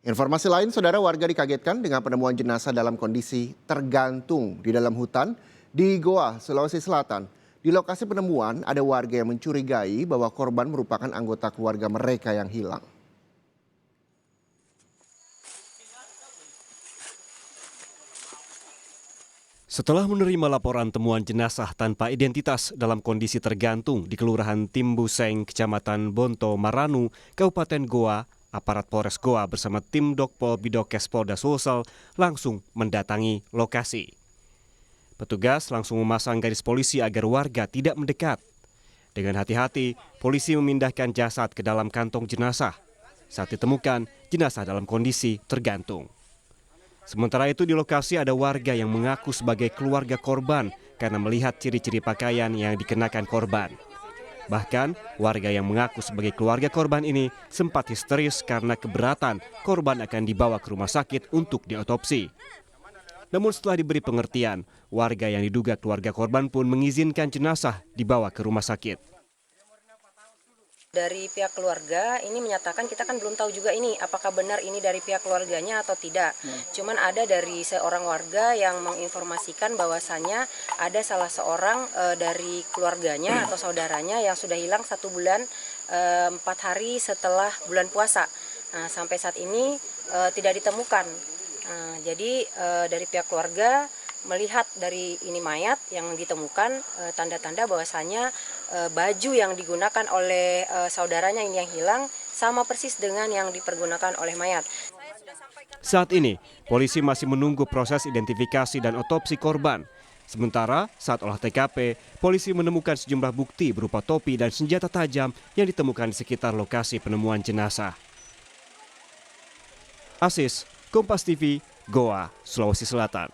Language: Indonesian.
Informasi lain, saudara, warga dikagetkan dengan penemuan jenazah dalam kondisi tergantung di dalam hutan di Goa, Sulawesi Selatan. Di lokasi penemuan ada warga yang mencurigai bahwa korban merupakan anggota keluarga mereka yang hilang. Setelah menerima laporan temuan jenazah tanpa identitas dalam kondisi tergantung di Kelurahan Timbuseng, Kecamatan Bonto Maranu, Kabupaten Goa, aparat Polres Goa bersama tim Dokpol Bidokes Polda Sulsel langsung mendatangi lokasi. Petugas langsung memasang garis polisi agar warga tidak mendekat. Dengan hati-hati, polisi memindahkan jasad ke dalam kantong jenazah. Saat ditemukan, jenazah dalam kondisi tergantung. Sementara itu di lokasi ada warga yang mengaku sebagai keluarga korban karena melihat ciri-ciri pakaian yang dikenakan korban. Bahkan warga yang mengaku sebagai keluarga korban ini sempat histeris karena keberatan korban akan dibawa ke rumah sakit untuk diotopsi. Namun setelah diberi pengertian, warga yang diduga keluarga korban pun mengizinkan jenazah dibawa ke rumah sakit. Dari pihak keluarga ini menyatakan kita kan belum tahu juga ini apakah benar ini dari pihak keluarganya atau tidak. Cuman ada dari seorang warga yang menginformasikan bahwasannya ada salah seorang dari keluarganya atau saudaranya yang sudah hilang 1 bulan 4 hari setelah bulan puasa. Nah, sampai saat ini tidak ditemukan. Jadi dari pihak keluarga melihat dari ini mayat yang ditemukan, tanda-tanda bahwasanya baju yang digunakan oleh saudaranya ini yang hilang sama persis dengan yang dipergunakan oleh mayat. Saat ini, polisi masih menunggu proses identifikasi dan otopsi korban. Sementara saat olah TKP, polisi menemukan sejumlah bukti berupa topi dan senjata tajam yang ditemukan di sekitar lokasi penemuan jenazah. Asis, Kompas TV, Goa, Sulawesi Selatan.